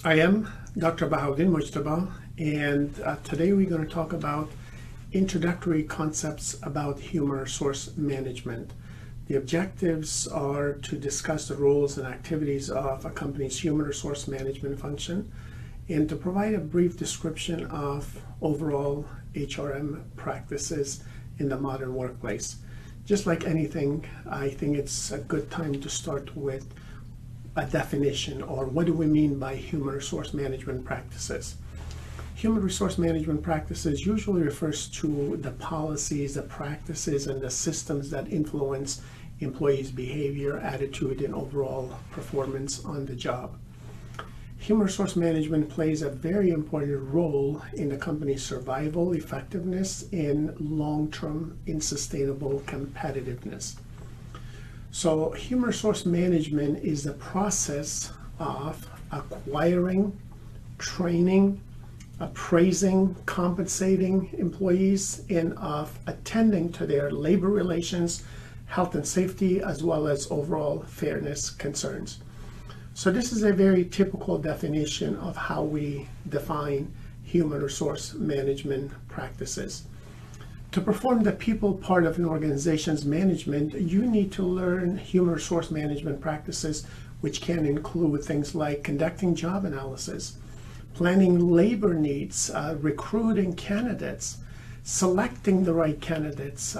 I am Dr. Bahaudin Mujtaba, and today we're going to talk about introductory concepts about human resource management. The objectives are to discuss the roles and activities of a company's human resource management function and to provide a brief description of overall HRM practices in the modern workplace. Just like anything, I think it's a good time to start with a definition, or what do we mean by human resource management practices. Human resource management practices usually refers to the policies, the practices, and the systems that influence employees' behavior, attitude, and overall performance on the job. Human resource management plays a very important role in the company's survival, effectiveness, and long-term and sustainable competitiveness. So human resource management is the process of acquiring, training, appraising, compensating employees, and of attending to their labor relations, health and safety, as well as overall fairness concerns. So this is a very typical definition of how we define human resource management practices. To perform the people part of an organization's management, you need to learn human resource management practices, which can include things like conducting job analysis, planning labor needs, recruiting candidates, selecting the right candidates,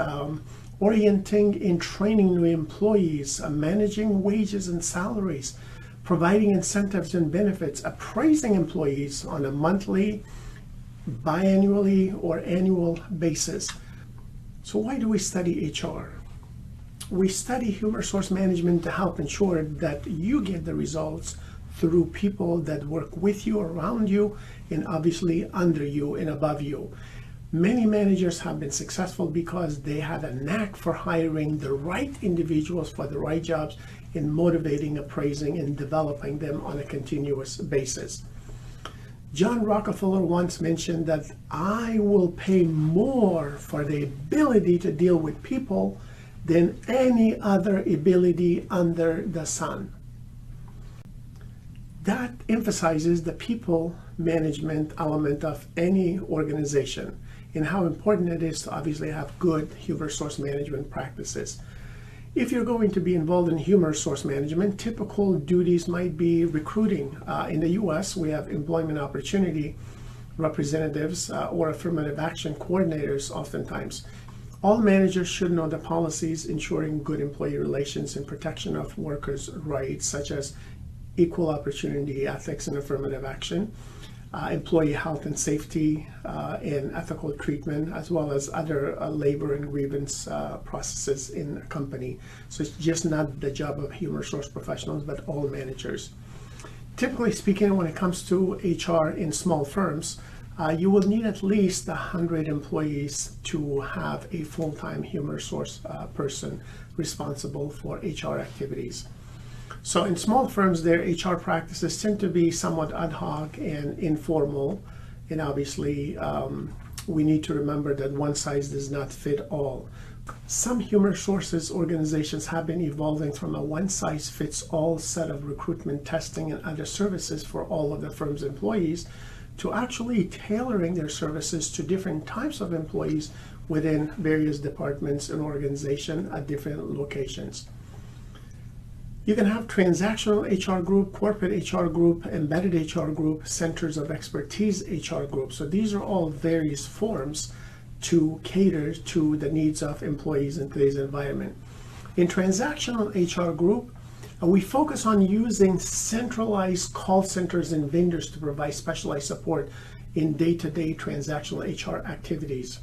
orienting and training new employees, managing wages and salaries, providing incentives and benefits, appraising employees on a monthly, biannually, or annual basis. So why do we study HR? We study human resource management to help ensure that you get the results through people that work with you, around you, and obviously under you and above you. Many managers have been successful because they have a knack for hiring the right individuals for the right jobs and motivating, appraising, and developing them on a continuous basis. John Rockefeller once mentioned that I will pay more for the ability to deal with people than any other ability under the sun. That emphasizes the people management element of any organization and how important it is to obviously have good human resource management practices. If you're going to be involved in human resource management, typical duties might be recruiting. In the US, we have employment opportunity representatives or affirmative action coordinators oftentimes. All managers should know the policies ensuring good employee relations and protection of workers' rights, such as equal opportunity, ethics, and affirmative action, employee health and safety, and ethical treatment, as well as other labor and grievance processes in a company. So it's just not the job of human resource professionals, but all managers. Typically speaking, when it comes to HR in small firms, you will need at least 100 employees to have a full-time human resource person responsible for HR activities. So in small firms, their HR practices tend to be somewhat ad hoc and informal. And obviously, we need to remember that one size does not fit all. Some human resources organizations have been evolving from a one-size-fits-all set of recruitment, testing, and other services for all of the firm's employees to actually tailoring their services to different types of employees within various departments and organizations at different locations. You can have transactional HR group, corporate HR group, embedded HR group, centers of expertise HR group. So these are all various forms to cater to the needs of employees in today's environment. In transactional HR group, we focus on using centralized call centers and vendors to provide specialized support in day-to-day transactional HR activities.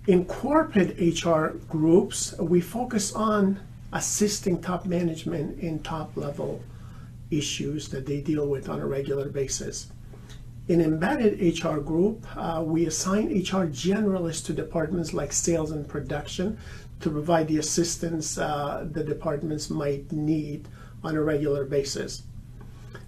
In corporate HR groups, we focus on assisting top management in top-level issues that they deal with on a regular basis. In embedded HR group, we assign HR generalists to departments like sales and production to provide the assistance the departments might need on a regular basis.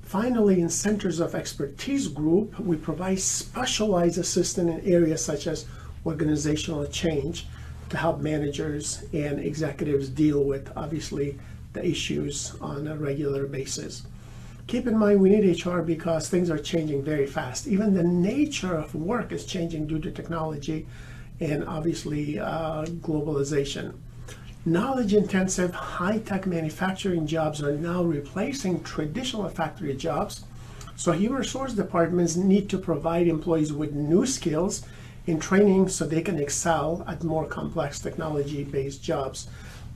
Finally, in centers of expertise group, we provide specialized assistance in areas such as organizational change to help managers and executives deal with, obviously, the issues on a regular basis. Keep in mind, we need HR because things are changing very fast. Even the nature of work is changing due to technology and obviously globalization. Knowledge-intensive, high-tech manufacturing jobs are now replacing traditional factory jobs. So human resource departments need to provide employees with new skills in training so they can excel at more complex technology-based jobs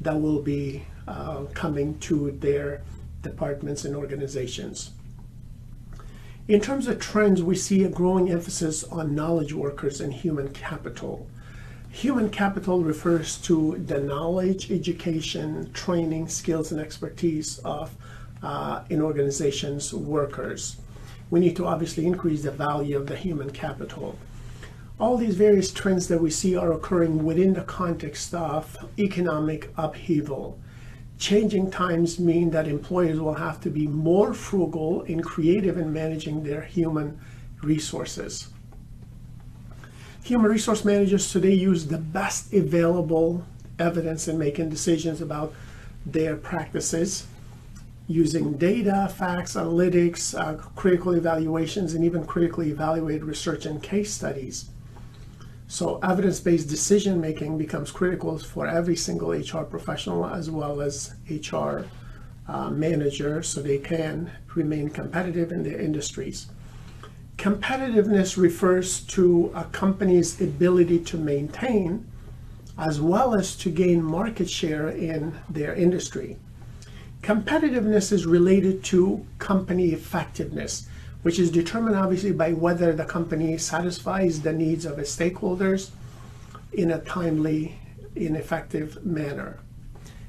that will be coming to their departments and organizations. In terms of trends, we see a growing emphasis on knowledge workers and human capital. Human capital refers to the knowledge, education, training, skills, and expertise of in organizations' workers. We need to obviously increase the value of the human capital. All these various trends that we see are occurring within the context of economic upheaval. Changing times mean that employers will have to be more frugal and creative in managing their human resources. Human resource managers today use the best available evidence in making decisions about their practices, using data, facts, analytics, critical evaluations, and even critically evaluated research and case studies. So evidence-based decision making becomes critical for every single HR professional as well as HR manager, so they can remain competitive in their industries. Competitiveness refers to a company's ability to maintain as well as to gain market share in their industry. Competitiveness is related to company effectiveness, which is determined obviously by whether the company satisfies the needs of its stakeholders in a timely and effective manner.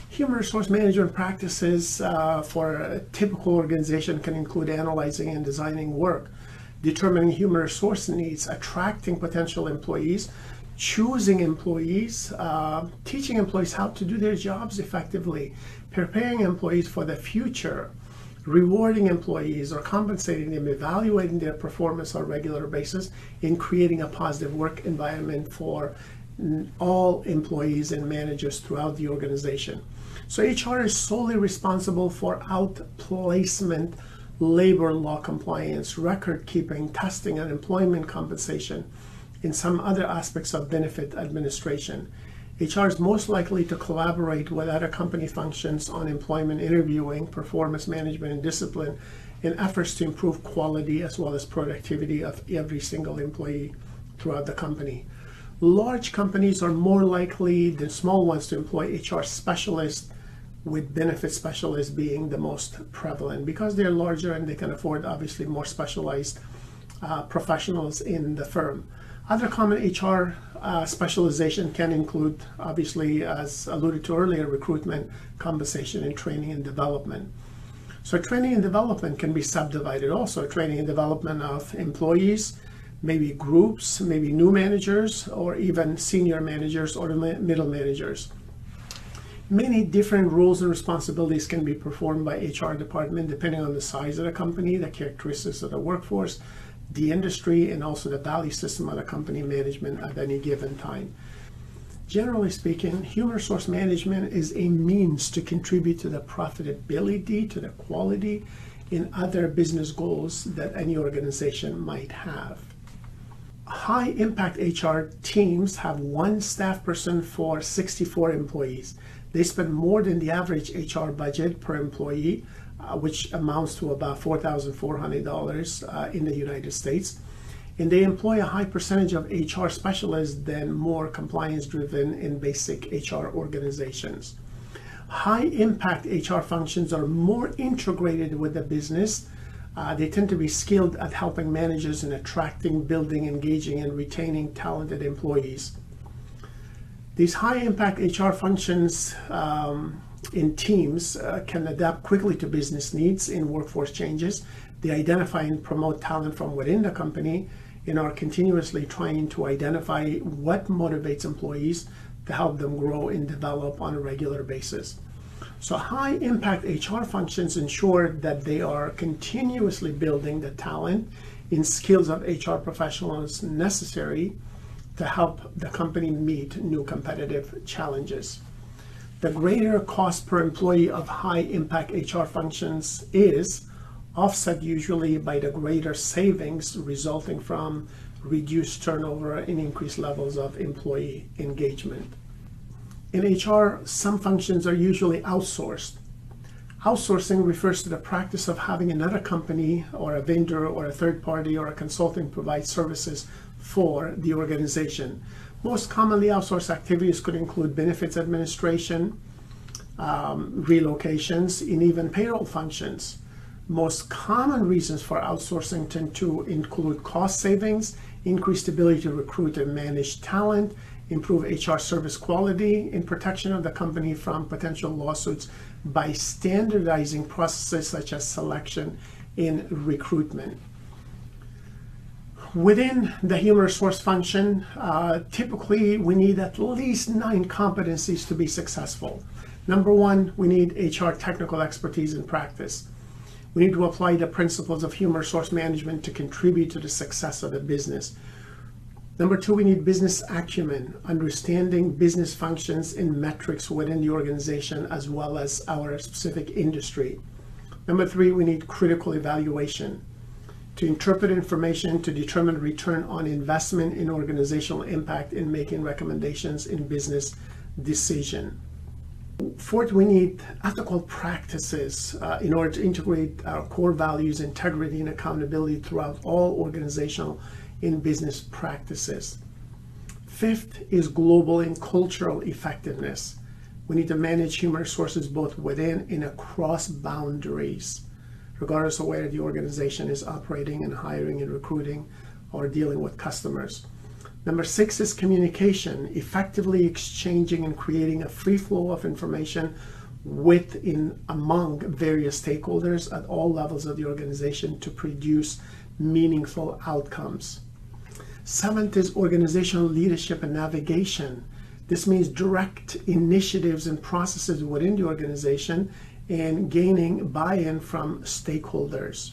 Human resource management practices for a typical organization can include analyzing and designing work, determining human resource needs, attracting potential employees, choosing employees, teaching employees how to do their jobs effectively, preparing employees for the future, rewarding employees or compensating them, evaluating their performance on a regular basis, in creating a positive work environment for all employees and managers throughout the organization. So HR is solely responsible for outplacement, labor law compliance, record keeping, testing, and employment compensation, and some other aspects of benefit administration. HR is most likely to collaborate with other company functions on employment interviewing, performance management, and discipline in efforts to improve quality as well as productivity of every single employee throughout the company. Large companies are more likely than small ones to employ HR specialists, with benefit specialists being the most prevalent because they're larger and they can afford obviously more specialized professionals in the firm. Other common HR specialization can include, obviously, as alluded to earlier, recruitment, compensation, and training and development. So training and development can be subdivided also. Training and development of employees, maybe groups, maybe new managers, or even senior managers or middle managers. Many different roles and responsibilities can be performed by HR department depending on the size of the company, the characteristics of the workforce, the industry, and also the value system of the company management at any given time. Generally speaking, human resource management is a means to contribute to the profitability, to the quality, and other business goals that any organization might have. High impact HR teams have one staff person for 64 employees. They spend more than the average HR budget per employee, which amounts to about $4,400 in the United States. And they employ a high percentage of HR specialists than more compliance-driven and basic HR organizations. High impact HR functions are more integrated with the business. They tend to be skilled at helping managers in attracting, building, engaging, and retaining talented employees. These high impact HR functions in teams can adapt quickly to business needs and workforce changes. They identify and promote talent from within the company and are continuously trying to identify what motivates employees to help them grow and develop on a regular basis. So high impact HR functions ensure that they are continuously building the talent and skills of HR professionals necessary to help the company meet new competitive challenges. The greater cost per employee of high impact HR functions is offset usually by the greater savings resulting from reduced turnover and increased levels of employee engagement. In HR, some functions are usually outsourced. Outsourcing refers to the practice of having another company or a vendor or a third party or a consultant provide services for the organization. Most commonly outsourced activities could include benefits administration, relocations, and even payroll functions. Most common reasons for outsourcing tend to include cost savings, increased ability to recruit and manage talent, improve HR service quality, and protection of the company from potential lawsuits by standardizing processes such as selection and recruitment. Within the human resource function, typically we need at least 9 competencies to be successful. Number 1, we need HR technical expertise and practice. We need to apply the principles of human resource management to contribute to the success of the business. Number 2, we need business acumen, understanding business functions and metrics within the organization as well as our specific industry. Number 3, we need critical evaluation to interpret information to determine return on investment in organizational impact in making recommendations in business decision. 4th, we need ethical practices in order to integrate our core values, integrity, and accountability throughout all organizational and business practices. 5th is global and cultural effectiveness. We need to manage human resources both within and across boundaries, regardless of where the organization is operating and hiring and recruiting or dealing with customers. Number 6 is communication, effectively exchanging and creating a free flow of information within among various stakeholders at all levels of the organization to produce meaningful outcomes. 7th is organizational leadership and navigation. This means direct initiatives and processes within the organization and gaining buy-in from stakeholders.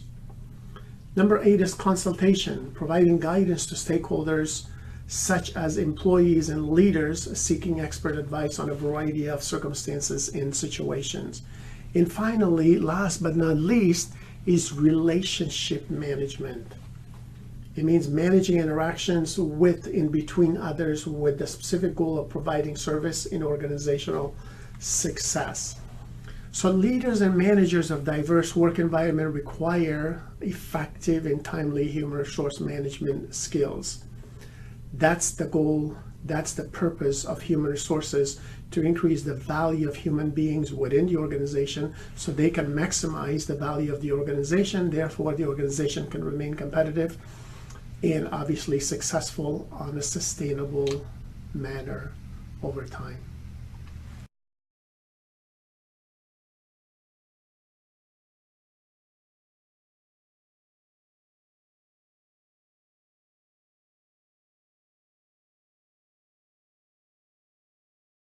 Number 8 is consultation, providing guidance to stakeholders such as employees and leaders seeking expert advice on a variety of circumstances and situations. And finally, last but not least, is relationship management. It means managing interactions with and between others with the specific goal of providing service in organizational success. So leaders and managers of diverse work environment require effective and timely human resource management skills. That's the goal, that's the purpose of human resources, to increase the value of human beings within the organization so they can maximize the value of the organization, therefore the organization can remain competitive and obviously successful on a sustainable manner over time.